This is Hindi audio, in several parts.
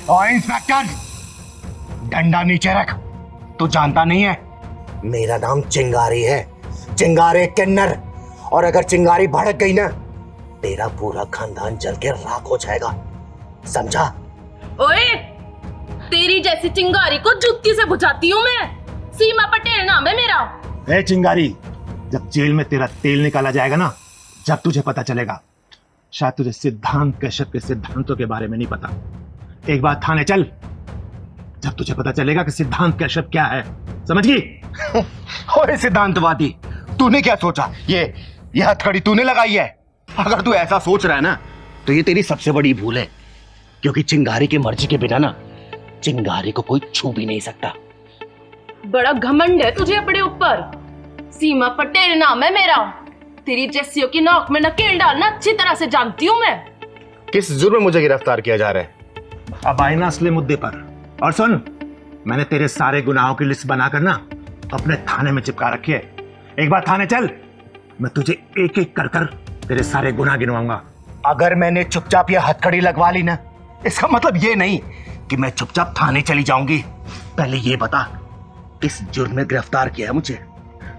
और इंस्पेक्टर, डंडा नीचे रख। तू जानता नहीं है मेरा नाम चिंगारी है, चिंगारी किन्नर। और अगर चिंगारी भड़क गई ना, तेरा पूरा खानदान जल के राख हो जाएगा, समझा? ओए, तेरी जैसी चिंगारी को जुत्ती से बुझाती हूँ मैं। सीमा पटेल नाम है मेरा। ए चिंगारी, जब जेल में तेरा तेल निकाला जाएगा ना, जब तुझे पता चलेगा। शायद तुझे सिद्धांत कश्यप के सिद्धांतों के बारे में नहीं पता। एक बार थाने चल, जब तुझे पता चलेगा कि सिद्धांत कश्यप क्या है, समझ गई? ओए सिद्धांतवादी, तूने क्या सोचा? ये हथकड़ी तूने लगाई है? अगर तू ऐसा सोच रहा है ना, तो ये तेरी सबसे बड़ी भूल है, क्योंकि चिंगारी की मर्जी के बिना ना चिंगारी को कोई छू भी नहीं सकता। बड़ा घमंड है तुझे अपने ऊपर। सीमा पटेल नाम है मेरा। तेरी जैसियों की नाक में नकेल डालना अच्छी तरह से जानती हूँ मैं। किस जुर्म में मुझे गिरफ्तार किया जा रहा है? अब आए ना असली मुद्दे पर। और सुन, मैंने तेरे सारे गुनाहों की लिस्ट बनाकर ना अपने थाने में चिपका रखी है। एक बार थाने चल, मैं तुझे एक एक कर कर तेरे सारे गुनाह गिनवाऊंगा। अगर मैंने चुपचाप ये हथकड़ी लगवा ली ना, इसका मतलब ये नहीं कि मैं चुपचाप थाने चली जाऊंगी। पहले ये बता, किस जुर्म में गिरफ्तार किया है मुझे?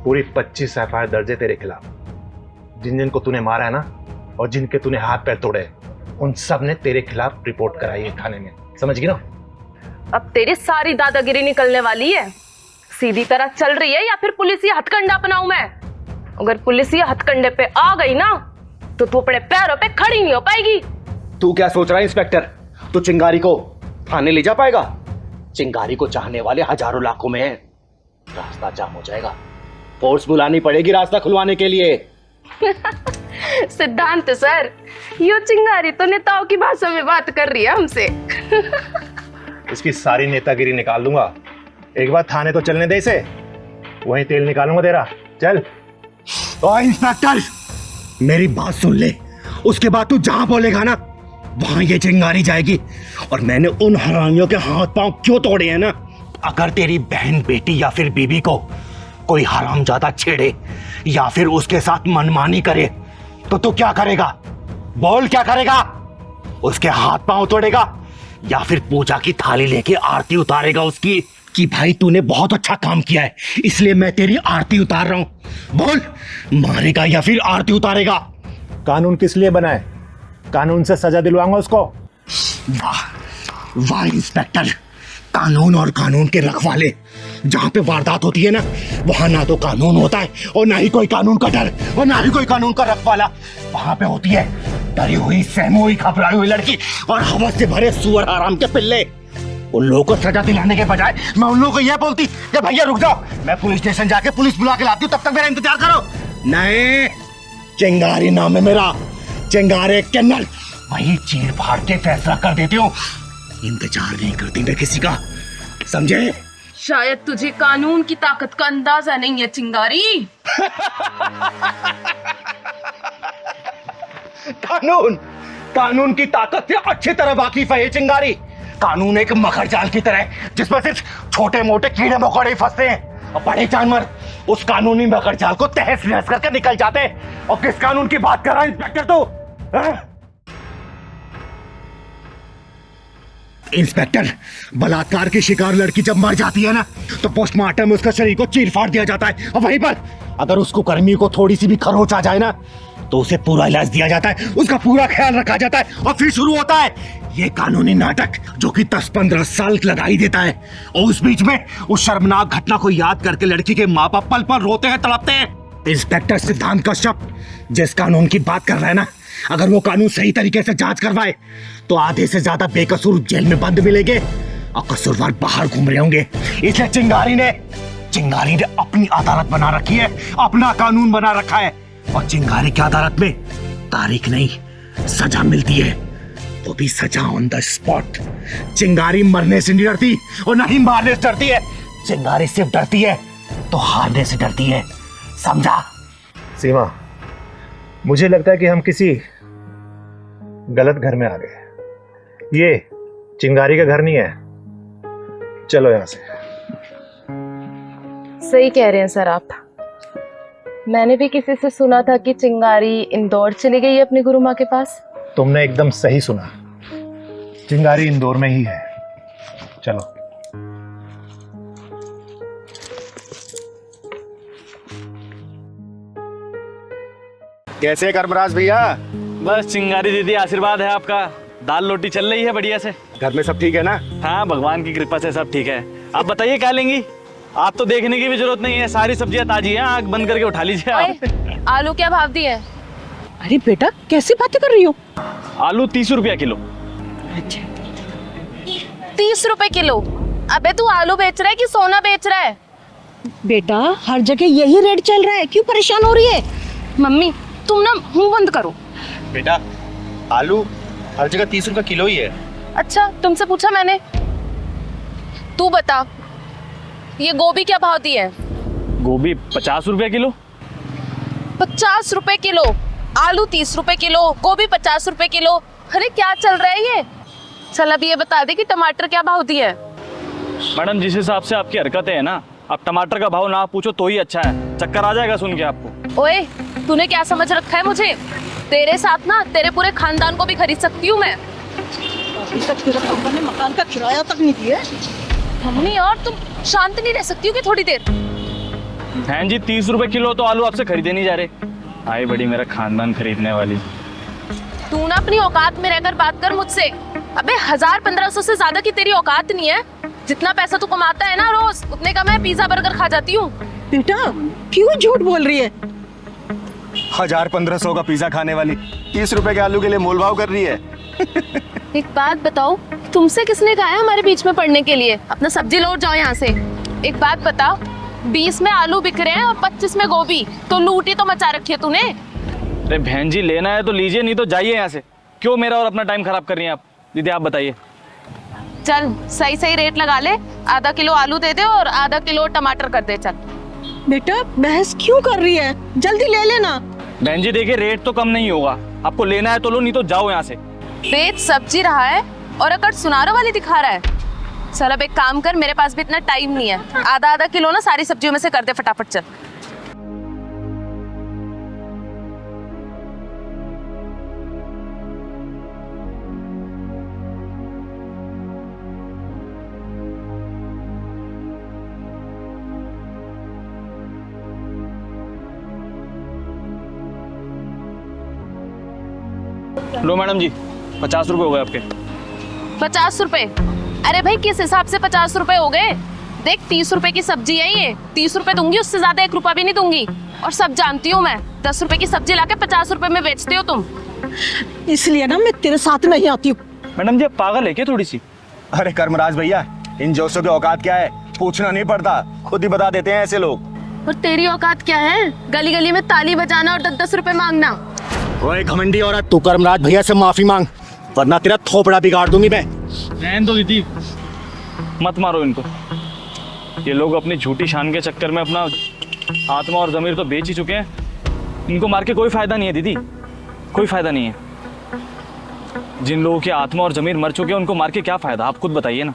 पूरी 25 एफआईआर दर्ज है तेरे खिलाफ। जिन जिन को तूने मारा है ना, और जिनके तूने हाथ पैर तोड़े, उन सब ने तेरे खिलाफ रिपोर्ट कराई है थाने में, समझ गई ना? अब तेरी सारी दादागिरी निकलने वाली है। सीधी तरह चल रही है या फिर पुलिस हथकंडा अपनाऊं मैं? अगर पुलिस हथकंडे पे आ गई ना, तो तू अपने पैरों पे खड़ी नहीं हो पाएगी। तू क्या सोच रहा है इंस्पेक्टर? तू चिंगारी को थाने ले जा पाएगा? चिंगारी को चाहने वाले हजारों लाखों में हैं। रास्ता जाम हो जाएगा, फोर्स बुलानी पड़ेगी रास्ता खुलवाने के लिए। सिद्धांत सर, यो चिंगारी तो नेताओं की भाषा में बात कर रही है हमसे। इसकी सारी नेतागिरी निकाल दूंगा। एक बार थाने तो चलने दे इसे, वहीं तेल निकालूंगा तेरा। चल। और इंस्पेक्टर, मेरी बात सुन ले, उसके बाद तू जहां बोलेगा ना, वहां ये चिंगारी जाएगी। और मैंने उन हरामियों के हाथ पांव क्यों तोड़े हैं ना, अगर तेरी बहन, बेटी या फिर बीबी को कोई हरामजादा छेड़े या फिर उसके साथ मनमानी करे, तो तू क्या करेगा? बोल, क्या करेगा? उसके हाथ पांव तोड़ेगा या फिर पूजा की थाली लेके आरती उतारेगा उसकी, कि भाई तूने बहुत अच्छा काम किया है इसलिए मैं तेरी आरती उतार रहा हूं? बोल, मारेगा या फिर आरती उतारेगा? कानून किस लिए बना है? कानून से सजा दिलवाऊंगा उसको। वाह वाह इंस्पेक्टर, कानून और कानून के रखवाले। जहां पे वारदात होती है ना, वहां ना तो कानून होता है और ना ही कोई कानून का डर और ना ही कोई कानून का रखवाला। वहां पे होती है डरी हुई, सहमी हुई, घबराई हुई लड़की और हवस से भरे सुअर आराम के पिल्ले। उन लोगों को सजा दिलाने के बजाय मैं उन लोगों को यह बोलती कि भैया रुक जाओ, मैं पुलिस स्टेशन जाके पुलिस बुला के लाती हूँ, तब तक मेरा इंतजार करो। नहीं, चिंगारी नाम है मेरा, चिंगारी किन्नर। वही चीर फाड़ के फैसला कर देती हूँ, इंतजार नहीं करती मैं किसी का, समझे? शायद तुझे कानून की ताकत का अंदाजा नहीं है चिंगारी। कानून की ताकत से अच्छी तरह वाकिफ है ये चिंगारी। कानून एक मकर जाल की तरह है जिसमें सिर्फ छोटे मोटे कीड़े मकोड़े फंसते हैं और बड़े जानवर उस कानूनी मकर जाल को तहस नहस करके निकल जाते हैं। और किस कानून की बात कर रहा है इंस्पेक्टर तू? इंस्पेक्टर, बलात्कार की शिकार लड़की जब मर जाती है ना, तो पोस्टमार्टम में उसका शरीर को चीर फाड़ दिया जाता है और वहीं पर अगर उसको कर्मी को थोड़ी सी भी खरोच आ जाए ना, तो उसे पूरा इलाज दिया जाता है, उसका पूरा ख्याल रखा जाता है और फिर शुरू होता है ये कानूनी नाटक जो कि 10-15 साल लगा ही देता है। और उस बीच में उस शर्मनाक घटना को याद करके लड़की के माँ बाप पल पल रोते हैं, तड़पते हैं। इंस्पेक्टर सिद्धांत कश्यप जिस कानून की बात कर रहा है ना, अगर वो कानून सही तरीके से जांच करवाए तो आधे से ज्यादा बेकसूर जेल में बंद मिलेंगे और कसूरवार बाहर घूम रहे होंगे। इसलिए चिंगारी ने अपनी अदालत बना रखी है, अपना कानून बना रखा है। और चिंगारी की अदालत में तारीख नहीं, सजा मिलती है, वो भी सजा ऑन द स्पॉट। चिंगारी मरने से नहीं डरती और नहीं मारने से डरती है। चिंगारी सिर्फ डरती है तो हारने से डरती है, समझा? सीमा, मुझे लगता है कि हम किसी गलत घर में आ गए। ये चिंगारी का घर नहीं है, चलो यहां से। सही कह रहे हैं सर आप। मैंने भी किसी से सुना था कि चिंगारी इंदौर चली गई है अपनी गुरु माँ के पास। तुमने एकदम सही सुना, चिंगारी इंदौर में ही है। चलो। कैसे कर्मराज भैया? बस चिंगारी दीदी आशीर्वाद है आपका, दाल रोटी चल रही है बढ़िया से। घर में सब ठीक है ना? हाँ भगवान की कृपा से सब ठीक है। आप बताइए क्या लेंगी? आप तो देखने की भी जरूरत नहीं है, सारी सब्जियां ताजी हैं, आग बंद करके उठा लीजिए आप। ओए, आलू क्या भाव दिए? अरे बेटा कैसी बातें कर रही हो? आलू 30 रुपया किलो। 30 रुपए किलो? अबे तू आलू बेच रहा है कि सोना बेच रहा है? बेटा हर जगह यही रेट चल रहा है, क्यों परेशान हो रही है? मम्मी तुम ना मुंह बंद करो। बेटा आलू हर जगह 30 रुपए किलो ही है। अच्छा तुमसे पूछा मैंने? तू बता, ये गोभी क्या भाव दी है? गोभी 50 रुपया किलो। 50 रुपए किलो? आलू 30 रुपए किलो, गोभी 50 रुपए किलो। अरे क्या चल रहा है ये? चल अभी ये बता दे कि टमाटर क्या भाव दिए है? मैडम जिस हिसाब से आपकी हरकतें हैं ना, आप टमाटर का भाव ना पूछो तो ही अच्छा है, चक्कर आ जाएगा सुन के आपको। ओए तूने क्या समझ रखा है मुझे? तेरे साथ ना तेरे पूरे खानदान को भी खरीद सकती हूँ मैं। अभी तक तेरा पापा ने मकान का किराया तक नहीं दिया। मम्मी और तुम शांत नहीं रह सकती हो कि थोड़ी देर? हैं जी 30 रुपए किलो तो आलू आपसे खरीदे नहीं जा रहे। आई बड़ी मेरा खानदान खरीदने वाली। तू ना अपनी औकात में रहकर बात कर मुझसे। अबे 1000-1500 से ज्यादा की तेरी औकात नहीं है। जितना पैसा तू कमाता है ना रोज, उतने का मैं पिज्जा बर्गर खा जाती हूँ। बेटा क्यों झूठ बोल रही है? 1000-1500 का पिज्जा खाने वाली 30 रुपए के आलू के लिए मोलभाव कर रही है। एक बात बताओ, तुमसे किसने कहा है हमारे बीच में पड़ने के लिए? अपना सब्जी लौट जाओ यहाँ से। एक बात बता, 20 में आलू बिक रहे हैं और 25 में गोभी, तो लूटी तो मचा रखी है तूने। अरे बहन जी लेना है तो लीजिए, नहीं तो जाइए यहाँ से। क्यों मेरा और अपना टाइम खराब कर रही हैं आप? दीदी आप बताइए। चल सही सही रेट लगा ले, आधा किलो आलू दे दे और आधा किलो टमाटर कर दे। चल बेटा बहस क्यों कर रही है, जल्दी ले लेना। बहन जी देखिए रेट तो कम नहीं होगा, आपको लेना है तो लो, नहीं तो जाओ यहाँ से। बेच सब्जी रहा है और अकड़ सुनारों वाली दिखा रहा है। चल अब एक काम कर, मेरे पास भी इतना टाइम नहीं है, आधा आधा किलो ना सारी सब्जियों में से कर दे फटाफट। चल लो मैडम जी 50 रुपए हो गए आपके। 50 रुपए? अरे भाई किस हिसाब से 50 रुपए हो गए? देख 30 रुपए की सब्जी है ये, 30 रुपए दूंगी, उससे ज्यादा 1 रुपया भी नहीं दूंगी। और सब जानती हूँ मैं, 10 रुपए की सब्जी लाके 50 रुपए में बेचते हो तुम। इसलिए ना मैं तेरे साथ नहीं आती हूँ। मैडम जी आप पागल है क्या थोड़ी सी? अरे कर्मराज भैया, इन जोशों की औकात क्या है पूछना नहीं पड़ता, खुद ही बता देते हैं ऐसे लोग। और तेरी औकात क्या है? गली गली में ताली बजाना और 10-10 रुपए मांगना। ओए घमंडी औरत, तू कर्मराज भैया से माफी मांग, वरना तेरा थोपड़ा बिगाड़ दूंगी मैं। रहने दो दीदी, मत मारो इनको। ये लोग अपनी झूठी शान के चक्कर में अपना आत्मा और ज़मीर तो बेच ही चुके हैं। इनको मार के कोई फायदा नहीं है दीदी, कोई फायदा नहीं है। जिन लोगों की आत्मा और ज़मीर मर चुके हैं उनको मार के क्या फायदा, आप खुद बताइए ना।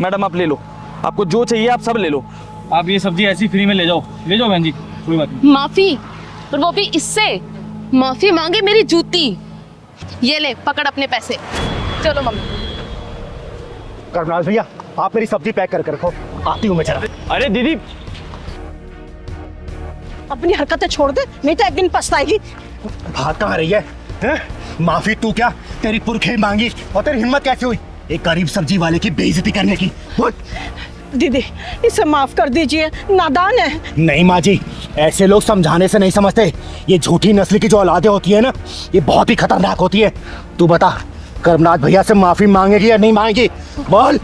मैडम आप ले लो, आपको जो चाहिए आप सब ले लो। आप ये सब्जी ऐसी फ्री में ले जाओ बहन जी, कोई बात नहीं। माफी? और वो भी इससे? माफी मांगे मेरी जूती। ये ले पकड़ अपने पैसे। चलो मम्मी। कर्मराज भैया आप मेरी सब्जी पैक करके रखो, आती हूँ मैं जरा। अरे दीदी अपनी हरकतें छोड़ दे, नहीं तो एक दिन पछताएगी। भाग कहाँ रही है? हैं? माफी तू क्या, तेरी पुरखे मांगी और तेरी हिम्मत कैसे हुई एक गरीब सब्जी वाले की बेइज्जती करने की? बोल। दीदी इसे माफ कर दीजिए, नादान है। नहीं माँ जी, ऐसे लोग समझाने से नहीं समझते। ये झूठी नस्ल की जो औलादें होती है ना, ये बहुत ही खतरनाक होती है। तू बता कर्मनाथ भैया से माफी मांगेगी या नहीं मांगेगी? बोल।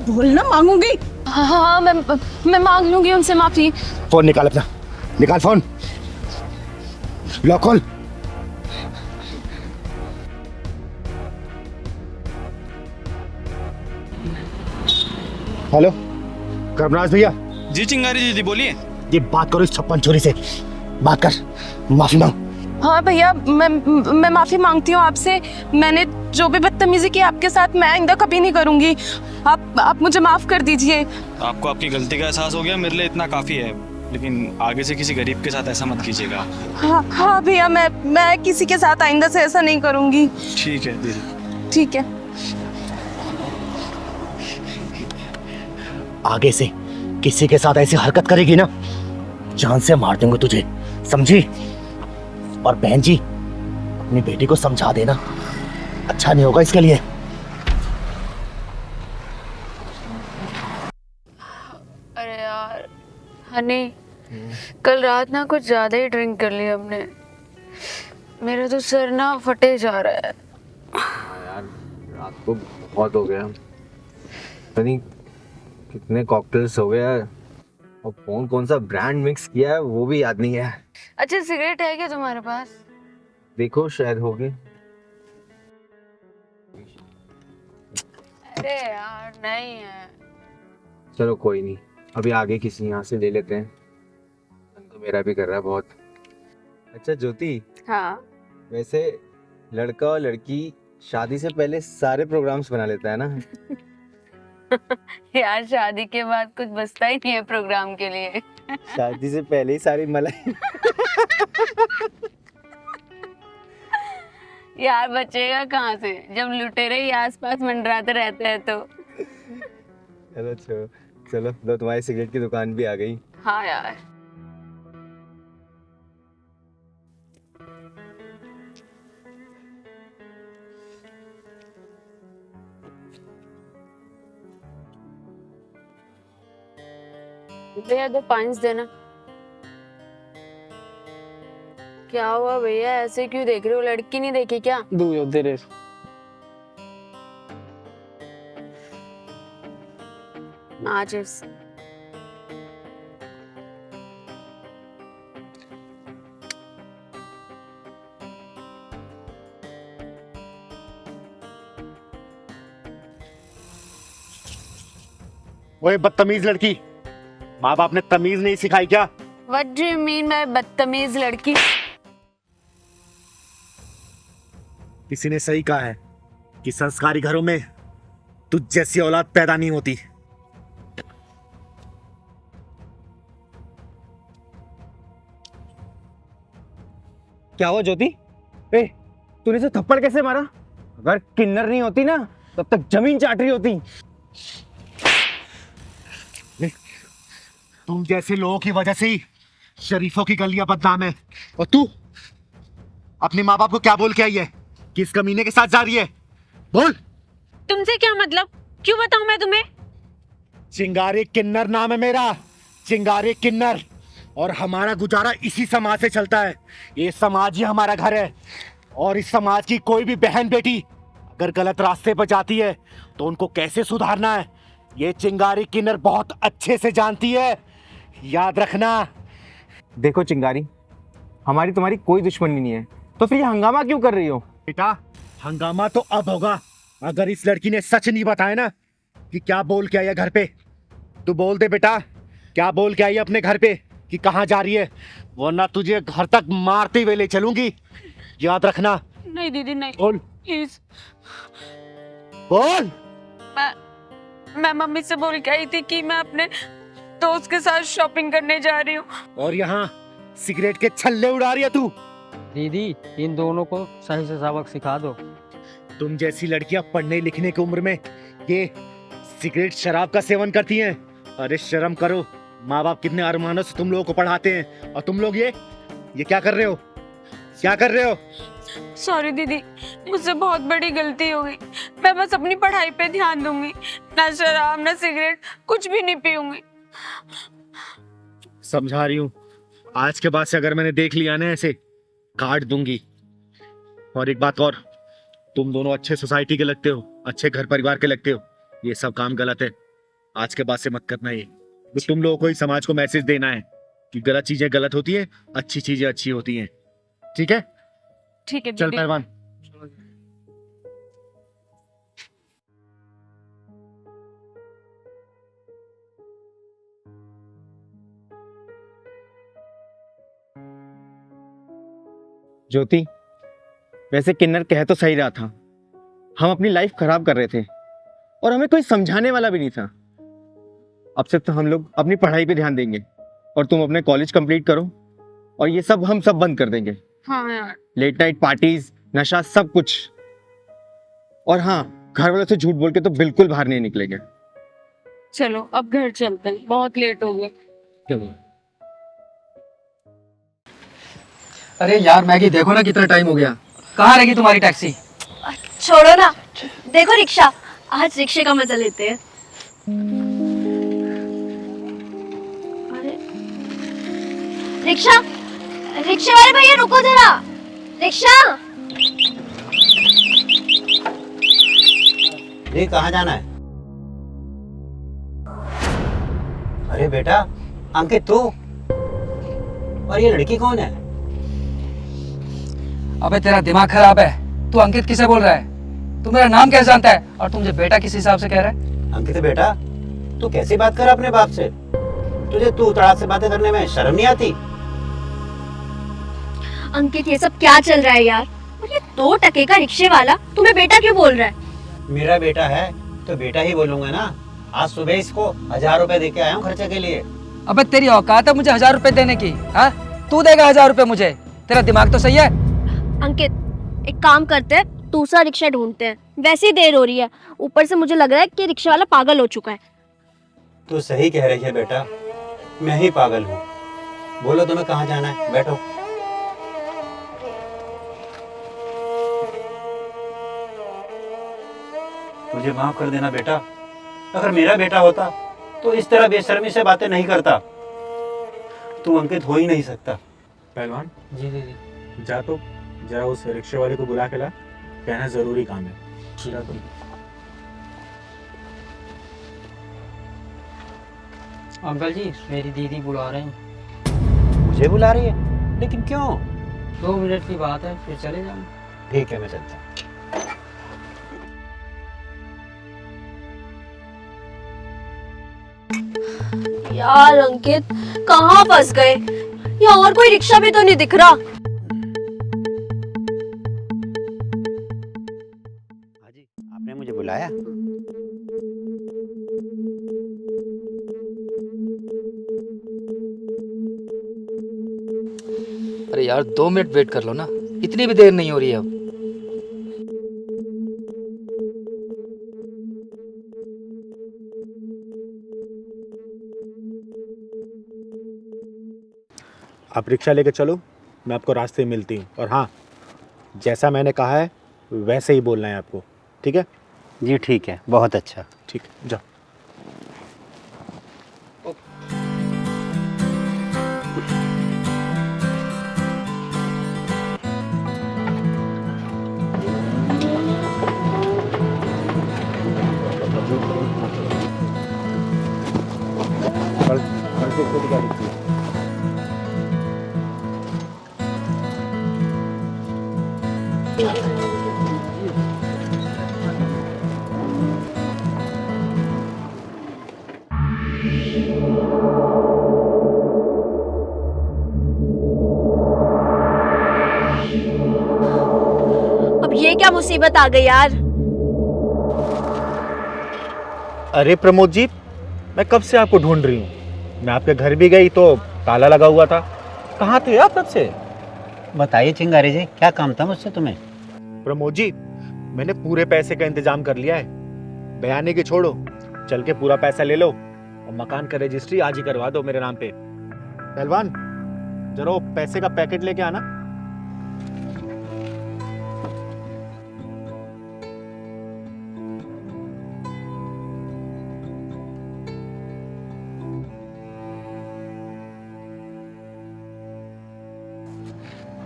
बोलना मांगूंगी। हाँ मैं मांग लूंगी उनसे माफी। फोन निकाल अपना, निकाल फोन, लो खोल। हेलो कर्मराज भैया। जी चिंगारी दीदी बोलिए। ये बात करो इस छप्पन छोरी से, बात कर, माफी मांग। हाँ भैया मैं माफी मांगती हूँ आपसे। मैंने जो भी बदतमीजी की आपके साथ, मैं आइंदा कभी नहीं करूंगी। आप मुझे माफ कर दीजिए। आपको आपकी गलती का एहसास हो गया, मेरे लिए इतना काफ़ी है। लेकिन आगे से किसी गरीब के साथ ऐसा मत कीजिएगा। हाँ भैया मैं किसी के साथ आइंदा से ऐसा नहीं करूंगी। ठीक है दीदी। ठीक है। आगे से किसी के साथ ऐसी हरकत करेगी ना, जान से मार दूंगा तुझे, समझी? और बहन जी, अपनी बेटी को समझा देना, अच्छा नहीं होगा इसके लिए। अरे यार हनी, कल रात ना कुछ ज्यादा ही ड्रिंक कर ली हमने। मेरा तो सर ना फटे जा रहा है। यार रात को बहुत हो गया, पता नहीं कितने कॉकटेल्स हो गए यार, और कौन कौन सा ब्रांड मिक्स किया है वो भी याद नहीं है। अच्छा सिगरेट है क्या तुम्हारे पास? देखो शायद होगी। अरे यार नहीं है। चलो कोई नहीं, अभी आगे किसी यहाँ से ले लेते हैं, मन तो मेरा भी कर रहा है बहुत। अच्छा ज्योति, हाँ वैसे लड़का और लड़की शादी से पहले सारे प्रोग्राम्स बना लेता है ना? यार शादी के बाद कुछ बचता ही नहीं है प्रोग्राम के लिए। शादी से पहले ही सारी मलाई। यार बचेगा कहाँ से जब लुटेरे ही आसपास मंडराते रहते हैं तो। चलो चलो चलो, लो तुम्हारी सिगरेट की दुकान भी आ गई। हाँ यार भैया 2 पाइंस देना। क्या हुआ भैया, ऐसे क्यों देख रहे हो? लड़की नहीं देखी क्या? दू तेरे माचिस। ओए बदतमीज लड़की, माँ बाप ने तमीज नहीं सिखाई क्या? What do you mean by बदतमीज लड़की? किसी ने सही कहा है कि संस्कारी घरों में तुझ जैसी औलाद पैदा नहीं होती। क्या हुआ ज्योति? ए, तूने से थप्पड़ कैसे मारा? अगर किन्नर नहीं होती ना तब तक जमीन चाट रही होती। तुम जैसे लोगों की वजह से ही शरीफों की गलियां बदनाम है। और तू अपने माँ बाप को क्या बोल के आई है? किस कमीने के साथ जा रही है? बोल। तुमसे क्या मतलब? क्यों बताऊं मैं तुम्हें? चिंगारी किन्नर नाम है मेरा, चिंगारी किन्नर। और हमारा गुजारा इसी समाज से चलता है। ये समाज ही हमारा घर है। और इस समाज की कोई भी बहन बेटी अगर गलत रास्ते पर जाती है तो उनको कैसे सुधारना है, ये चिंगारी किन्नर बहुत अच्छे से जानती है। याद रखना। देखो चिंगारी, हमारी तुम्हारी कोई दुश्मनी नहीं है, तो फिर ये हंगामा क्यों कर रही हो? बेटा, हंगामा तो अब होगा अगर इस लड़की ने सच नहीं बताया ना कि क्या बोल के आई है घर पे। तू बोल दे बेटा, क्या बोल के आई है अपने घर पे, कि कहाँ जा रही है, वरना तुझे घर तक मारते हुए ले चलूंगी। याद रखना। नहीं दीदी नहीं, बोल प्लीज। बोल। मैं मम्मी से बोल के आई थी कि मैं अपने दोस्त के साथ शॉपिंग करने जा रही हूँ। और यहाँ सिगरेट के छल्ले उड़ा रही है तू। दीदी इन दोनों को सही से सबक सिखा दो। तुम जैसी लड़कियां पढ़ने लिखने की उम्र में ये सिगरेट शराब का सेवन करती हैं। अरे शर्म करो। माँ बाप कितने अरमानों से तुम लोगों को पढ़ाते हैं और तुम लोग ये क्या कर रहे हो? क्या कर रहे हो? सॉरी दीदी, मुझसे बहुत बड़ी गलती हो गई। मैं बस अपनी पढ़ाई पे ध्यान दूंगी, ना शराब ना सिगरेट, कुछ भी नहीं पीऊंगी। समझा रही हूँ, आज के बाद से अगर मैंने देख लिया ना ऐसे काट दूंगी। और एक बात और, तुम दोनों अच्छे सोसाइटी के लगते हो, अच्छे घर परिवार के लगते हो। ये सब काम गलत है, आज के बाद से मत करना। ये तो तुम लोगों को ही समाज को मैसेज देना है कि गलत चीजें गलत होती है, अच्छी चीजें अच्छी होती हैं। ठीक है? ठीक है चल दीदी। पहलवान। ज्योति, वैसे किन्नर कह तो सही रहा था, हम अपनी लाइफ खराब कर रहे थे और हमें कोई समझाने वाला भी नहीं था। अब से तो हम लोग अपनी पढ़ाई पे ध्यान देंगे और तुम अपने कॉलेज कंप्लीट करो और ये सब हम सब बंद कर देंगे। हाँ यार। लेट नाइट पार्टीज, नशा, सब कुछ। और हाँ, घर वालों से झूठ बोल के तो बिल्कुल बाहर नहीं निकलेंगे। चलो अब घर चलते हैं, बहुत लेट हो गया। अरे यार मैगी, देखो ना कितना टाइम हो गया। कहाँ रहेगी तुम्हारी टैक्सी? छोड़ो ना, देखो रिक्शा, आज रिक्शे का मजा लेते हैं। अरे रिक्शा, रिक्शे वाले भैया रुको जरा, रिक्शा। ये कहाँ जाना है? अरे बेटा अंकित, तू? और ये लड़की कौन है? अबे तेरा दिमाग खराब है, तू अंकित किसे बोल रहा है? तू मेरा नाम कैसे जानता है और तुम मुझे बेटा किस हिसाब से कह रहा है? अंकित बेटा, तू कैसी बात कर अपने बाप से? तुझे तू तड़ाक से बातें करने में शर्म नहीं आती? अंकित ये सब क्या चल रहा है यार? और ये 2 टके का रिक्शे वाला तुम्हें बेटा क्यों बोल रहा है? मेरा बेटा है तो बेटा ही बोलूंगा ना। आज सुबह इसको 1000 रुपए दे के आया हूँ खर्चे के लिए। अबे तेरी औकात है मुझे 1000 रुपए देने की? हाँ, तू देगा 1000 रुपए मुझे? तेरा दिमाग तो सही है? अंकित एक काम करते हैं, दूसरा रिक्शा ढूंढते हैं, वैसे ही देर हो रही है, ऊपर से मुझे लग रहा है कि रिक्शा वाला पागल हो चुका है। तू सही कह रही है बेटा, मैं ही पागल हूँ। बोलो तुम्हें कहाँ जाना है, बैठो। मुझे माफ कर देना बेटा, अगर मेरा बेटा होता तो इस तरह बेशर्मी से बातें नहीं करता। तू अंकित हो ही नहीं सकता। पहलवान जी जी जी। जा तो जरा उस रिक्शे वाले को बुला के ला, कहना जरूरी काम है। जा तो। अंकल जी मेरी दीदी बुला रहे हैं। मुझे बुला रही है? लेकिन क्यों? 2 मिनट की बात है, फिर चले जाऊँ। ठीक है मैं चलता हूँ। यार अंकित कहाँ फंस गए? यहाँ और कोई रिक्शा भी तो नहीं दिख रहा। हाजी, आपने मुझे बुलाया? अरे यार 2 मिनट वेट कर लो ना, इतनी भी देर नहीं हो रही है अब। आप रिक्शा लेके चलो, मैं आपको रास्ते में मिलती हूँ। और हाँ, जैसा मैंने कहा है वैसे ही बोलना है आपको, ठीक है? जी ठीक है, बहुत अच्छा। ठीक है, जाओ। कल से खुद गाड़ी की। अब ये क्या मुसीबत आ गई यार? अरे प्रमोद जी, मैं कब से आपको ढूंढ रही हूँ। मैं आपके घर भी गई तो ताला लगा हुआ था। कहाँ थे आप कब से? बताइए चिंगारी जी, क्या काम था मुझसे तुम्हें? प्रमोद जी, मैंने पूरे पैसे का इंतजाम कर लिया है। बयानी की छोड़ो, चल के पूरा पैसा ले लो और मकान का रजिस्ट्री आज ही करवा दो मेरे नाम पे। पहलवान, जरा वो पैसे का पैकेट लेके आना।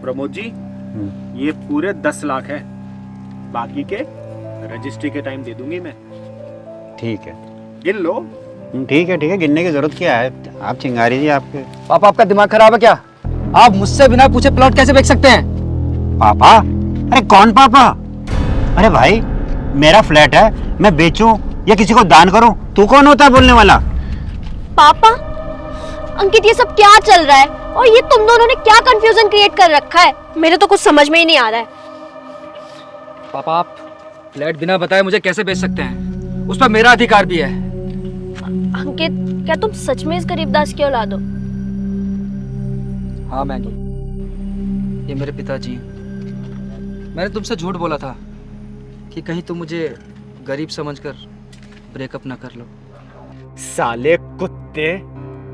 प्रमोद जी, ये पूरे 10 लाख है, बाकी के रजिस्ट्री के टाइम दे दूंगी मैं। ठीक है, गिन लो। ठीक है ठीक है, गिनने की जरूरत क्या है? आप चिंगारी जी, आपके पापा आपका दिमाग खराब है क्या? आप मुझसे बिना पूछे प्लॉट कैसे बेच सकते हैं? पापा? अरे कौन पापा? अरे भाई, मेरा फ्लैट है, मैं बेचूं या किसी को दान करूं, तू कौन होता है बोलने वाला? पापा, अंकित ये सब क्या चल रहा है? और ये तुम दोनों ने क्या कंफ्यूजन क्रिएट कर रखा है? मेरे तो कुछ समझ में ही नहीं आ रहा है। पापा आप फ्लैट बिना बताए मुझे कैसे बेच सकते हैं? उस पर मेरा अधिकार भी है। अंकित, क्या तुम सच में इस गरीबदास की औलाद हो? हाँ मैगी, ये मेरे पिताजी हैं। मैंने तुमसे झूठ बोला था कि कहीं तुम मुझे गरीब समझकर ब्रेकअप ना कर लो। साले कुत्ते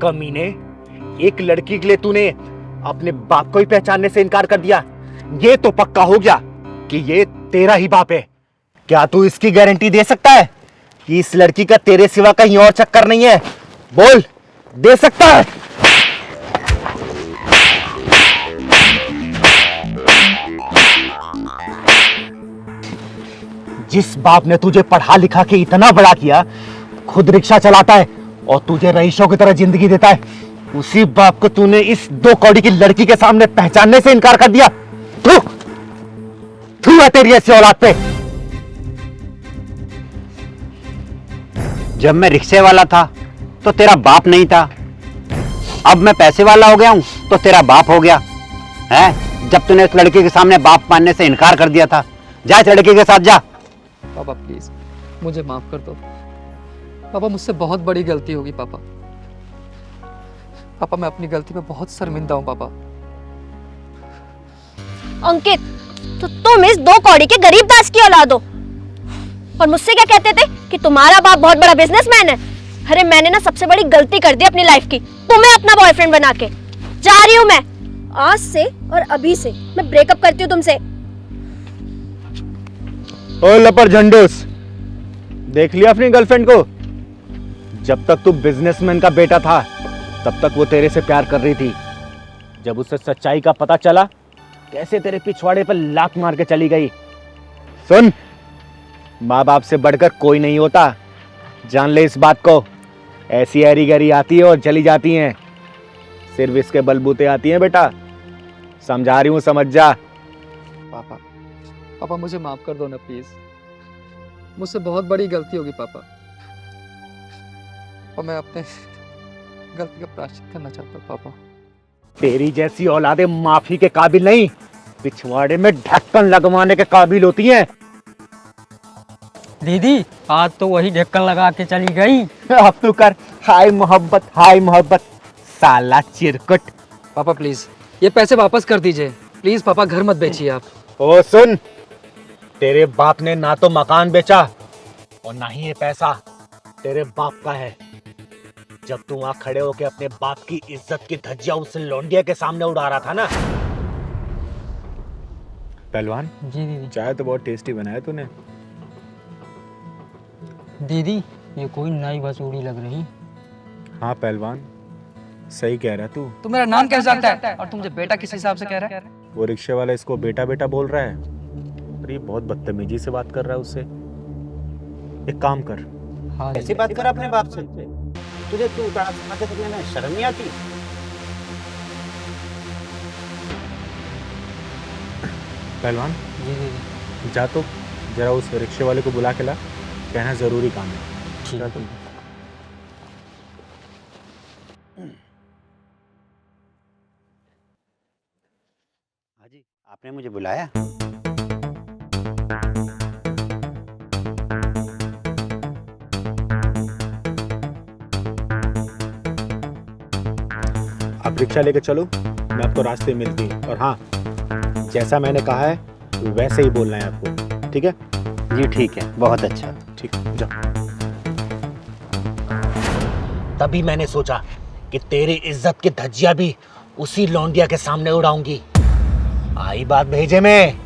कमीने, एक लड़की के लिए तूने अपने बाप को ही पहचानने से इनकार कर दिया। ये तो पक्का हो गया कि ये तेरा ही बाप है। क्या तू इसकी गारंटी दे सकता है कि इस लड़की का तेरे सिवा कहीं और चक्कर नहीं है? बोल, दे सकता है? जिस बाप ने तुझे पढ़ा लिखा के इतना बड़ा किया, खुद रिक्शा चलाता है और तुझे रईसों की तरह जिंदगी देता है, उसी बाप को तूने इस 2 कौड़ी की लड़की के सामने पहचानने से इनकार कर दिया। थू थू है तेरी ऐसी औलाद पे। जब मैं रिक्शे वाला था तो तेरा बाप नहीं था, अब मैं पैसे वाला हो गया हूं तो तेरा बाप हो गया है। जब तूने उस लड़के के सामने बाप मानने से इनकार कर दिया था, जा इस लड़के के साथ जा। पापा प्लीज मुझे माफ कर दो पापा, मुझसे बहुत बड़ी गलती होगी पापा। पापा मैं अपनी गलती पे बहुत शर्मिंदा हूँ पापा। अंकित, तो तुम इस 2 कौड़ी के गरीब दास की औलाद हो और मुझसे क्या कहते थे कि तुम्हारा बाप बहुत बड़ा बिजनेसमैन है। अरे मैंने ना सबसे बड़ी गलती कर दी अपनी लाइफ की, तुम्हें अपना बॉयफ्रेंड बना के। जा रही हूँ मैं, आज से और अभी से मैं ब्रेकअप करती हूँ तुमसे। ओ लपर झंडूस, देख लिया अपनी गर्लफ्रेंड को? जब तक तू बिजनेसमैन का बेटा था तब तक वो तेरे से प्यार कर रही थी। जब उसे सच्चाई का पता चला, कैसे तेरे पिछवाड़े पर लात मार के चली गई। सुन, माँ बाप से बढ़कर कोई नहीं होता, जान ले इस बात को। ऐसी हैरी गैरी आती है और चली जाती हैं, सिर्फ इसके बलबूते आती हैं बेटा। समझा रही हूं, समझ जा। पापा पापा मुझे माफ कर दो ना प्लीज, मुझसे बहुत बड़ी गलती होगी पापा, और मैं अपने गलती का प्रायश्चित करना चाहता हूँ पापा। तेरी जैसी औलादे माफी के काबिल नहीं, पिछवाड़े में ढक्कन लगवाने के काबिल होती हैं। दीदी आज तो वही ढक्कन लगा के चली गई। अब तू कर हाय मोहब्बत, हाय मोहब्बत, साला चिरकुट। पापा प्लीज ये पैसे वापस कर दीजिए प्लीज पापा, घर मत बेचिए आप। ओ सुन, तेरे बाप ने ना तो मकान बेचा और ना ही ये पैसा तेरे बाप का है। जब तू वहां खड़े होके अपने बाप की इज्जत की धज्जियां उस लौंडिया के सामने उड़ा रहा था ना। पहलवान जी दीदी। चाय तो बहुत टेस्टी बनाया तूने। दीदी ये कोई नई वसूली लग रही। हाँ पहलवान, सही कह रहा तू। तू मेरा नाम कैसे जानता है और तू मुझे बेटा किस हिसाब से कह रहा है? वो रिक्शे वाला इसको बेटा बेटा बोल रहा है और ये बहुत बदतमीजी से बात कर रहा है उससे। एक काम कर, हाँ ऐसी बात कर अपने बाप से। तुझे तू आगे करने में शर्म नहीं आती? पहलवान जी दीदी। जा तो जरा उस रिक्शे वाले को बुला के ला, कहना जरूरी काम है। ठीक है। हाँ जी, आपने मुझे बुलाया? आप रिक्शा लेके चलो, मैं आपको रास्ते में मिलती। और हाँ, जैसा मैंने कहा है वैसे ही बोलना है आपको, ठीक है? जी ठीक है, बहुत अच्छा। ठीक है, जाओ। तभी मैंने सोचा कि तेरी इज्जत की धज्जियां भी उसी लौंडिया के सामने उड़ाऊंगी। आई बात भेजे में,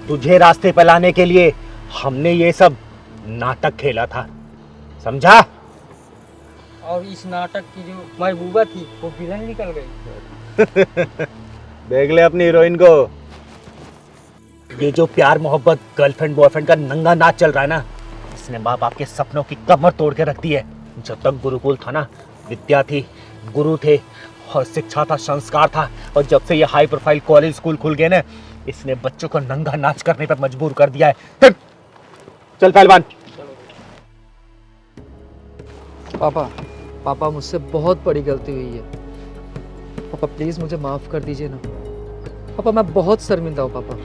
तुझे रास्ते पे लाने के लिए हमने ये सब नाटक खेला था, समझा? और इस नाटक की जो महबूबा थी वो विलन निकल गई। देख ले अपनी हीरोइन को। ये जो प्यार मोहब्बत गर्लफ्रेंड बॉयफ्रेंड का नंगा नाच चल रहा है ना, इसने माँ बाप के सपनों की कमर तोड़ के रख दी है। जब तक गुरुकुल था ना, विद्या थी, गुरु थे और शिक्षा था, संस्कार था। और जब से ये हाई प्रोफाइल कॉलेज स्कूल खुल गए ना, इसने बच्चों को नंगा नाच करने पर मजबूर कर दिया है। चल पहलवान। पापा पापा मुझसे बहुत बड़ी गलती हुई है पापा, प्लीज मुझे माफ कर दीजिए ना पापा, मैं बहुत शर्मिंदा हूँ पापा।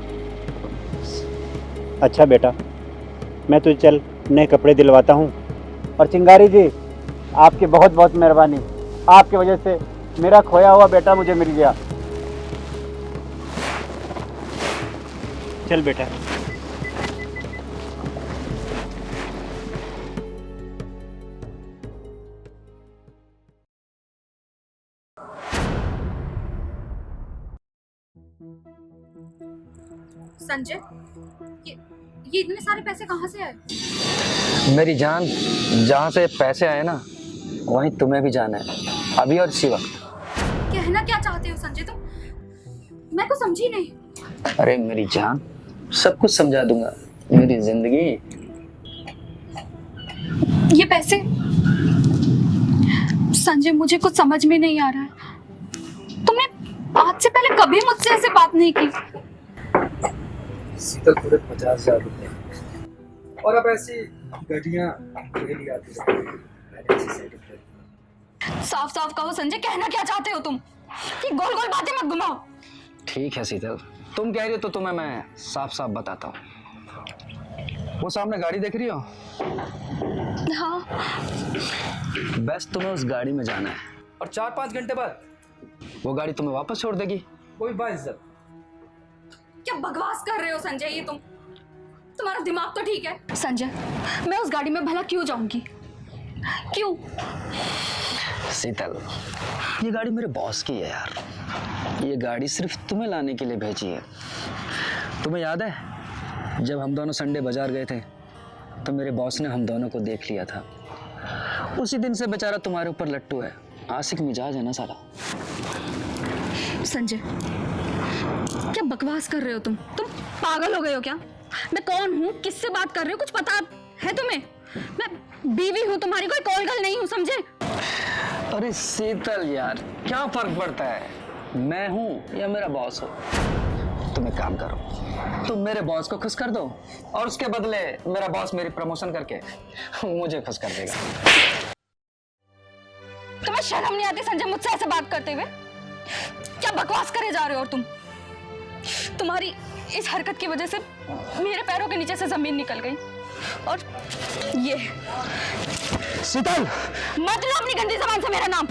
अच्छा बेटा, मैं तुझे चल नए कपड़े दिलवाता हूँ। और चिंगारी जी, आपकी बहुत बहुत मेहरबानी, आपकी वजह से मेरा खोया हुआ बेटा मुझे मिल गया। चल बेटा। संजय, ये इतने सारे पैसे कहाँ से आए? मेरी जान, जहाँ से पैसे आए ना वहीं तुम्हें भी जाना है, अभी और इसी वक्त। कहना क्या चाहते हो संजय तुम? मैं कुछ समझी नहीं। अरे मेरी जान, सब कुछ समझा दूंगा, मेरी जिंदगी। ये पैसे संजय, मुझे कुछ समझ में नहीं आ रहा है। तुमने आज से पहले कभी मुझसे ऐसे बात नहीं की। सीधे पूरे 50,000 रुपए और अब ऐसी गाड़ियाँ डेली आती रहती हैं। साफ साफ कहो संजय, कहना क्या चाहते हो तुम? कि गोल गोल बातें मत घुमाओ। ठीक है शीतल, तुम कह रही हो तो तुम्हें मैं साफ साफ बताता हूँ। वो सामने गाड़ी देख रही हो? हाँ। बस तुम्हें उस गाड़ी में जाना है और 4-5 घंटे बाद वो गाड़ी तुम्हें वापस छोड़ देगी। कोई बाइज्जत। क्या बकवास कर रहे हो संजय? ये तुम्हारा दिमाग तो ठीक है? संजय, मैं उस गाड़ी में भला क्यों जाऊंगी? क्यों? शीतल, ये गाड़ी मेरे बॉस की है यार। ये गाड़ी सिर्फ तुम्हें लाने के लिए भेजी है। तुम्हें याद है जब हम दोनों संडे बाजार गए थे तो मेरे बॉस ने हम दोनों को देख लिया था। उसी दिन से बेचारा तुम्हारे ऊपर लट्टू है। आशिक मिजाज है ना साला। संजय, क्या बकवास कर रहे हो तुम पागल हो गए हो क्या? मैं कौन हूँ, किससे बात कर रहे हो, कुछ पता है तुम्हें? मैं बीवी हूँ तुम्हारी, कोई कॉलगर्ल नहीं हूँ, समझे? अरे शीतल यार, क्या फर्क पड़ता है मैं हूँ या मेरा बॉस हो? तुम एक काम करो, तुम मेरे बॉस को खुश कर दो और उसके बदले मेरा बॉस मेरी प्रमोशन करके मुझे खुश कर देगा। तुम्हें शर्म नहीं आती संजय मुझसे ऐसे बात करते हुए? क्या बकवास करे जा रहे हो? और तुम्हारी इस हरकत की वजह से मेरे पैरों के नीचे से जमीन निकल गई। और ये शीतल, मत लो अपनी गंदी जबान से मेरा नाम।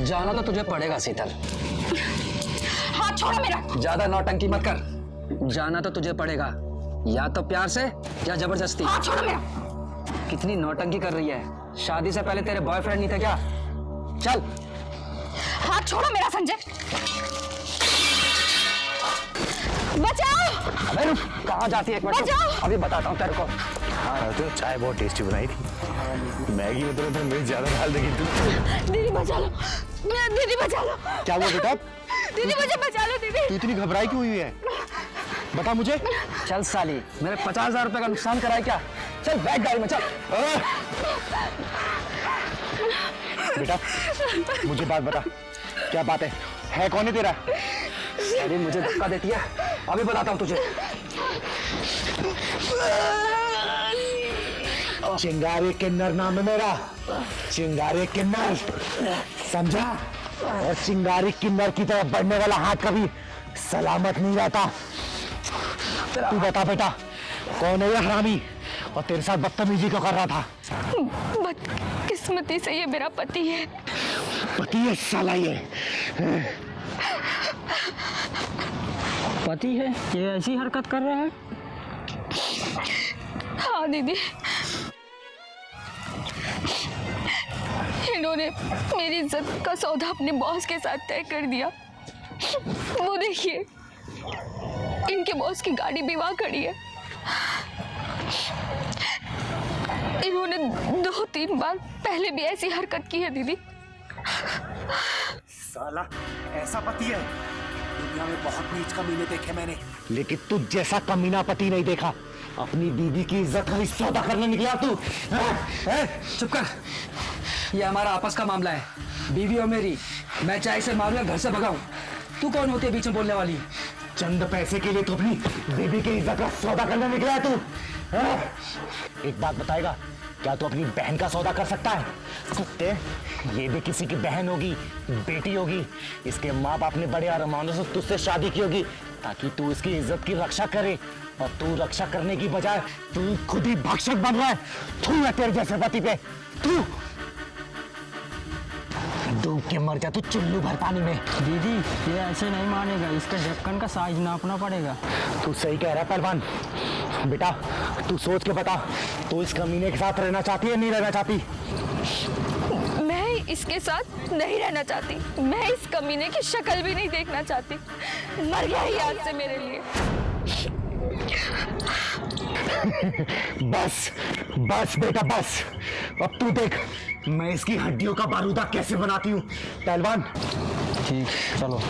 जाना तो तुझे पड़ेगा शीतल। हाथ छोड़ो मेरा। ज्यादा नौटंकी मत कर। जाना तो तुझे पड़ेगा, या तो प्यार से या जबरदस्ती। हाथ छोड़ो मेरा। कितनी नौटंकी कर रही है? शादी से पहले तेरे बॉयफ्रेंड नहीं थे क्या? चल। हाथ छोड़ो मेरा संजय। बचाओ। अबे रुक, कहाँ जाती है? एक मिनट, अभी बताता हूँ तेरे को। हाँ तो चाय बहुत टेस्टी बनाई थी। मैगी में तो मिर्च ज्यादा डाल देगी तू। दीदी बचा लो, दीदी बचा लो। क्या हुआ बेटा? दीदी मुझे बचा लो दीदी। तू इतनी घबराई क्यों हुई है? बता मुझे। चल साली, मेरे 50,000 रुपए का नुकसान कराए क्या? चल बैठ गाड़ी में, चल। बेटा मुझे बात बता, क्या बात है कौन है तेरा? अरे मुझे धक्का देती है, अभी बताता हूँ तुझे। चिंगारी किन्नर नाम है मेरा, चिंगारी किन्नर, समझा? और चिंगारी किन्नर की तरफ बढ़ने वाला हाथ कभी सलामत नहीं रहता। तू बता बेटा, कौन है ये हरामी और तेरे साथ बदतमीजी क्यों कर रहा था? बदकिस्मती से ये मेरा पति है। पति है साला ये? पति है? ये ऐसी हरकत कर रहा है? हाँ दीदी, इन्होंने मेरी इज्जत का सौदा अपने बॉस के साथ तय कर दिया। वो देखिए, इनके बॉस की गाड़ी भी वहां खड़ी है। इन्होंने 2-3 बार पहले भी ऐसी हरकत की है दीदी। साला ऐसा पति है दुनिया में बहुत नीच कमीने देखे मैंने, लेकिन तुझ जैसा कमीना पति नहीं देखा। अपनी बीवी की इज्जत का सौदा करने निकला तू। चुप कर, ये हमारा आपस का मामला है, बीवी और मेरी। मैं चाहे इसे मारूं या घर से भगाऊं, तू कौन होती है बीच में बोलने वाली? चंद पैसे के लिए तो अपनी बीवी की इज्जत का सौदा करने निकला है तू। एक बात बताएगा, क्या तू अपनी बहन का सौदा कर सकता है? कुत्ते, ये भी किसी की बहन होगी, बेटी होगी। इसके माँ बाप ने बड़े अरमानों से तुझसे शादी की होगी ताकि तू इसकी इज्जत की रक्षा करे, और तू रक्षा करने की बजाय तू खुद ही भक्षक बन रहा है। तू है तेरे जैसे पति पे, तू डूब के मर जा तू चुल्लू भर पानी में। दीदी ये ऐसे नहीं मानेगा, इसके ढक्कन का साइज नापना पड़ेगा। तू सही कह रहा है पहलवान। बेटा तू सोच के बता, तू इस कमीने के साथ रहना चाहती है नहीं रहना चाहती? मैं इसके साथ नहीं रहना चाहती। मैं इस कमीने की शक्ल भी नहीं देखना चाहती। मर गया ही आज से मेरे लिए। बस बस बेटा बस, अब तू देख मैं इसकी हड्डियों का बारूदा कैसे बनाती हूँ। पहलवान ठीक, चलो।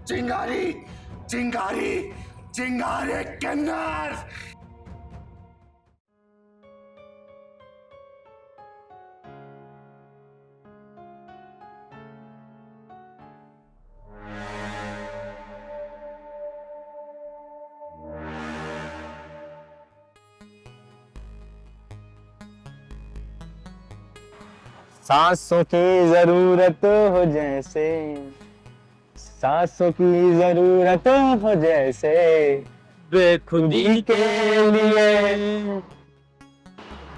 चिंगारी चिंगारी चिंगारे किन्नर। सांसों की जरूरत हो जैसे, सांसों की जरूरत हो जैसे, बेखुदी के लिए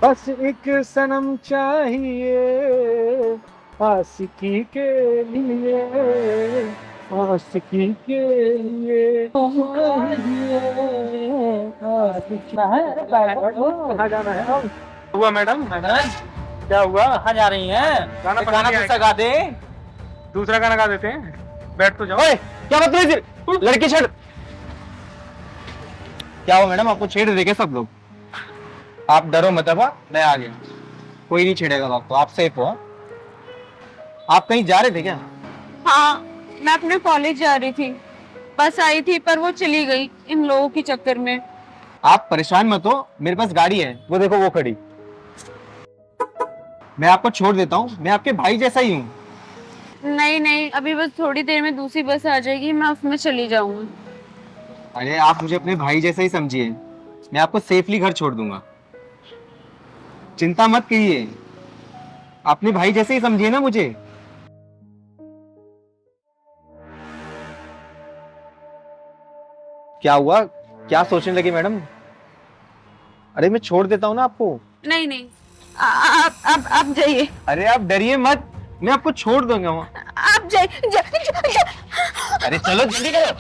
बस एक सनम चाहिए, आशिकी के लिए, आशिकी के लिए। कहाँ जाना है? हुआ मैडम? क्या हुआ? कहाँ जा रही हैं? गाना दूसरा गा दे। दूसरा गाना गा देते हैं, बैठ तो जाओ। क्या मतलब लड़की छेड़? क्या हुआ मैडम, आपको छेड़ देंगे सब लोग? आप डरो मत, अब मैं आ गया, कोई नहीं छेड़ेगा आपको, आप सेफ हो। आप कहीं जा रहे थे क्या? हाँ, मैं अपने कॉलेज जा रही थी, बस आई थी पर वो चली गई इन लोगों के चक्कर में। आप परेशान मत हो, मेरे पास गाड़ी है, वो देखो वो खड़ी। मैं आपको छोड़ देता हूँ, मैं आपके भाई जैसा ही हूँ। नहीं नहीं, अभी बस थोड़ी देर में दूसरी बस आ जाएगी, मैं उसमें चली जाऊंगी। अरे आप मुझे अपने भाई जैसा ही समझिए, मैं आपको सेफली घर छोड़ दूंगा, चिंता मत कीजिए, अपने भाई जैसे ही समझिए ना मुझे। क्या हुआ, क्या सोचने लगी मैडम? अरे मैं छोड़ देता हूँ ना आपको। नहीं नहीं, आप जाइए। अरे आप डरिए मत, मैं आपको छोड़ दूंगा वहाँ। आप जाइए। अरे चलो जल्दी करो।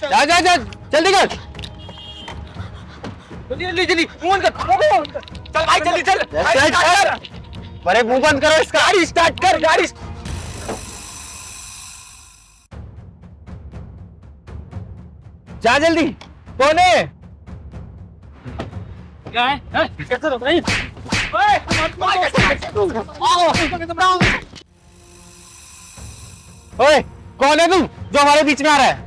जा जा जा, जल्दी कर, जल्दी जल्दी मुंह बंद कर। चल भाई जल्दी चल। अरे मुंह बंद करो इसका। गाड़ी स्टार्ट कर, गाड़ी। जा जल्दी। कौन है? क्या है? कैसे रोक रही? ओए कौन है तुम जो हमारे बीच में आ रहा है?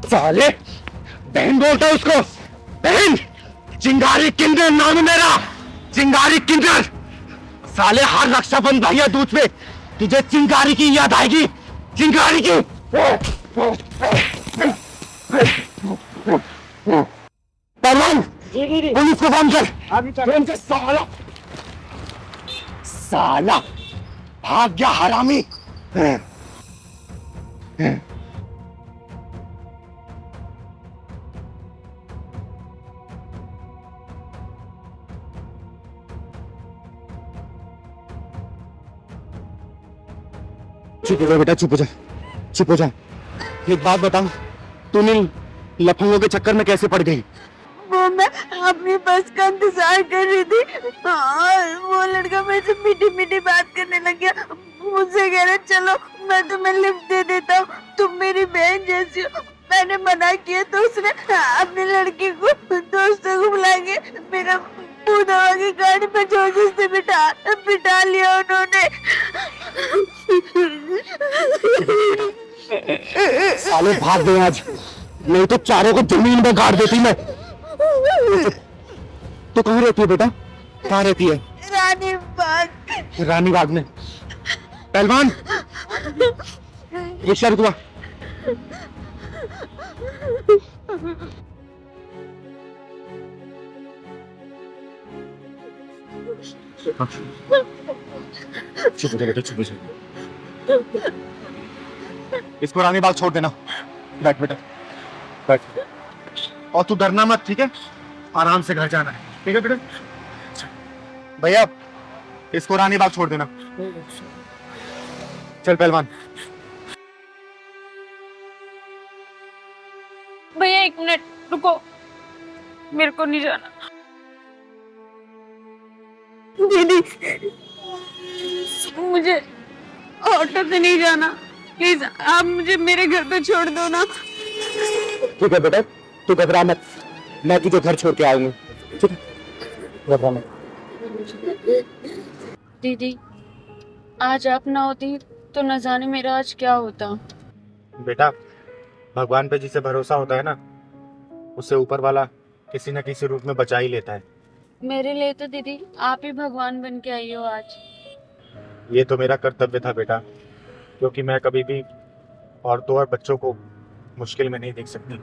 साले बहन बोलता है उसको, बहन। चिंगारी किन्नर नाम है मेरा, चिंगारी किन्नर। साले हर रक्षाबंधन भैया दूज पे तुझे चिंगारी की याद आएगी, चिंगारी की। पहलवान पुलिस को फोन कर, फोन कर। साला साला भाग गया हरामी। चुप हो जा बेटा, चुप हो जा, चुप हो जा। एक बात बताओ, तूने लफंगों के चक्कर में कैसे पड़ गई? वो मैं अपनी बस का इंतजार कर रही थी और वो लड़का मेरे से मीठी मीठी बात करने लग गया। मुझसे कह रहा चलो मैं तुम्हें लिफ्ट दे देता हूँ, तुम मेरी बहन जैसी हो। मैंने मना किया तो उसने अपनी लड़की को दोस्तों को बुला के मेरा मुंह दबा के गाड़ी पे जोर से बिठा लिया उन्होंने। साले भाग गए आज, नहीं तो चारों को जमीन में गाड़ देती मैं। तो कहाँ रहती है बेटा, कहाँ रहती है? रानी बाग। रानी बाग में। पहलवान रिक्शा रुकवा। चुप हो जा बेटा, चुप हो जा। इसको रानी बाग छोड़ देना। बैठ बेटा, बैठ। और तू डरना मत, ठीक है? आराम से घर जाना है, ठीक है बेटा? भैया इसको रानी बाग छोड़ देना। चल पहलवान। भैया 1 मिनट रुको, मेरे को नहीं जाना। दीदी मुझे ऑटो से नहीं जाना, प्लीज आप मुझे मेरे घर पे छोड़ दो ना। ठीक है बेटा, तू घबरा मत, मैं तुझे घर छोड़ के आऊंगी, ठीक है? घबरा मत। दीदी आज आप ना होती तो न जाने मेरा आज क्या होता। बेटा भगवान पे जिसे भरोसा होता है ना, उससे ऊपर वाला किसी न किसी रूप में बचा ही लेता है। मेरे लिए तो दीदी आप ही भगवान बन के आई हो आज। ये तो मेरा कर्तव्य था बेटा, क्योंकि मैं कभी भी औरतों और बच्चों को मुश्किल में नहीं देख सकती।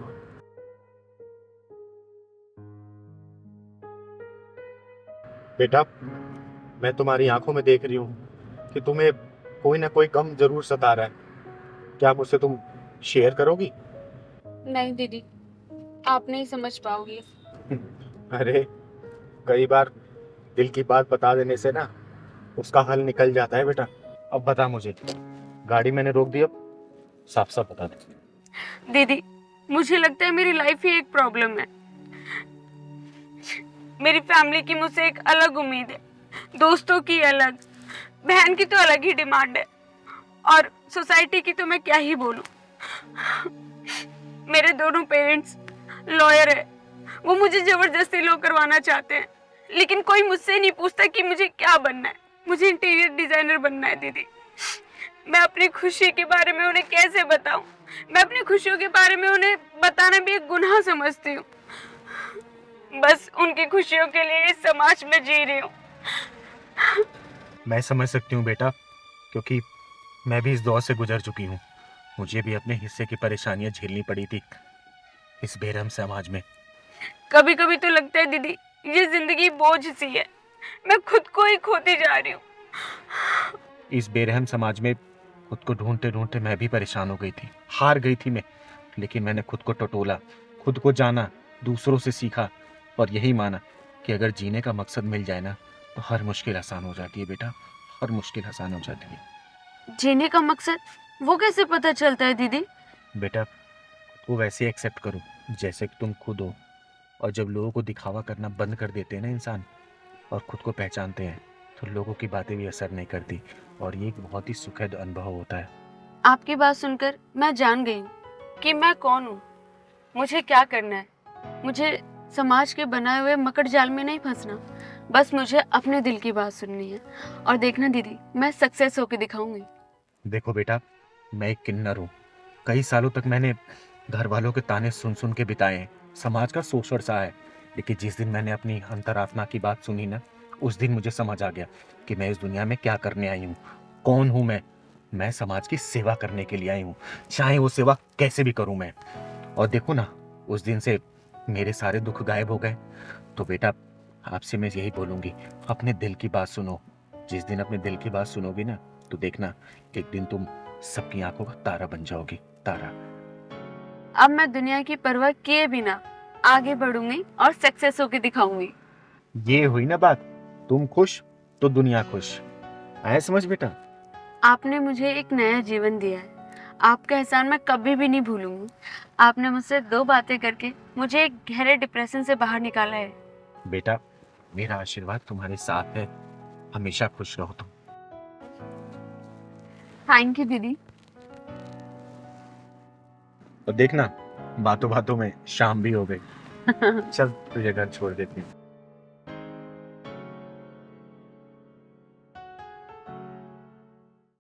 बेटा मैं तुम्हारी आंखों में देख रही हूँ कि तुम्हें कोई ना कोई गम जरूर सता रहा है। क्या मुझसे तुम शेयर करोगी? नहीं दीदी, आप नहीं समझ पाओगी। अरे कई बार दिल की बात बता देने से ना उसका हल निकल जाता है बेटा। अब बता मुझे, गाड़ी मैंने रोक दी, अब साफ साफ बता दे। दीदी मुझे लगता है मेरी लाइफ ही एक प्रॉब्लम है। मेरी फैमिली की मुझसे एक अलग उम्मीद है, दोस्तों की अलग, बहन की तो अलग ही डिमांड है, और सोसाइटी की तो मैं क्या ही बोलूं। मेरे दोनों पेरेंट्स लॉयर है, वो मुझे जबरदस्ती लॉ करवाना चाहते हैं, लेकिन कोई मुझसे नहीं पूछता कि मुझे क्या बनना है। मुझे इंटीरियर डिजाइनर बनना है दीदी। मैं अपनी खुशी के बारे में उन्हें कैसे बताऊं? मैं अपनी खुशियों के बारे में उन्हें बताना भी एक गुनाह समझती हूँ। बस उनकी खुशियों के लिए इस समाज में जी रही हूँ। मैं समझ सकती हूँ बेटा, क्योंकि मैं भी इस दौर से गुजर चुकी हूँ। मुझे भी अपने हिस्से की परेशानियां झेलनी पड़ी थी इस बेरहम समाज में। कभी कभी तो लगता है दीदी ये जिंदगी बोझ सी है, मैं खुद को ही खोती जा रही हूँ। इस बेरहम समाज में खुद को ढूंढते ढूंढते मैं भी परेशान हो गई थी, हार गई थी मैं। लेकिन मैंने खुद को टटोला, खुद को जाना, दूसरों से सीखा और यही माना कि अगर जीने का मकसद मिल जाए ना तो हर मुश्किल आसान हो जाती है बेटा, हर मुश्किल आसान हो जाती है। जीने का मकसद वो कैसे पता चलता है दीदी? बेटा खुद को वैसे एक्सेप्ट करो जैसे कि तुम खुद हो, और जब लोगों को दिखावा करना बंद कर देते हैं ना इंसान और खुद को पहचानते हैं तो लोगों की बातें भी असर नहीं करती, और ये एक बहुत ही सुखद अनुभव होता है। आपकी बात सुनकर मैं जान गई कि मैं कौन हूँ, मुझे क्या करना है। मुझे समाज के बनाए हुए मकड़ जाल में नहीं फंसना, बस मुझे अपने दिल की बात सुननी है। और देखना दीदी, मैं सक्सेस होके दिखाऊंगी। देखो बेटा, मैं एक किन्नर हूँ। कई सालों तक मैंने घर वालों के ताने सुन सुन के बिताए हैं, समाज का शोषण सहा है। लेकिन जिस दिन मैंने अपनी अंतरात्मा की बात सुनी ना, उस दिन मुझे समझ आ गया कि मैं इस दुनिया में क्या करने आई हूँ, कौन हूँ मैं समाज की सेवा करने के लिए आई हूँ, चाहे वो सेवा कैसे भी करूँ मैं। और देखो ना, उस दिन से मेरे सारे दुख गायब हो गए। तो बेटा आपसे मैं यही बोलूँगी, अपने दिल की बात सुनो। जिस दिन अपने दिल की बात सुनोगी ना तो देखना एक दिन तुम सबकी आंखों का तारा बन जाओगी, तारा। अब मैं दुनिया की परवाह किए बिना आगे बढ़ूंगी और सक्सेस होके दिखाऊंगी। ये हुई ना बात, तुम खुश तो दुनिया खुश। आया समझ बेटा? आपने मुझे एक नया जीवन दिया है, आपका एहसान मैं कभी भी नहीं भूलूंगी। आपने मुझसे 2 बातें करके मुझे एक गहरे डिप्रेशन से बाहर निकाला है। बेटा मेरा आशीर्वाद तुम्हारे साथ है, हमेशा खुश रहो तुम। थैंक यू दीदी। और देखना बातों बातों में शाम भी हो गई। चल तुझे घर छोड़ देती हूँ।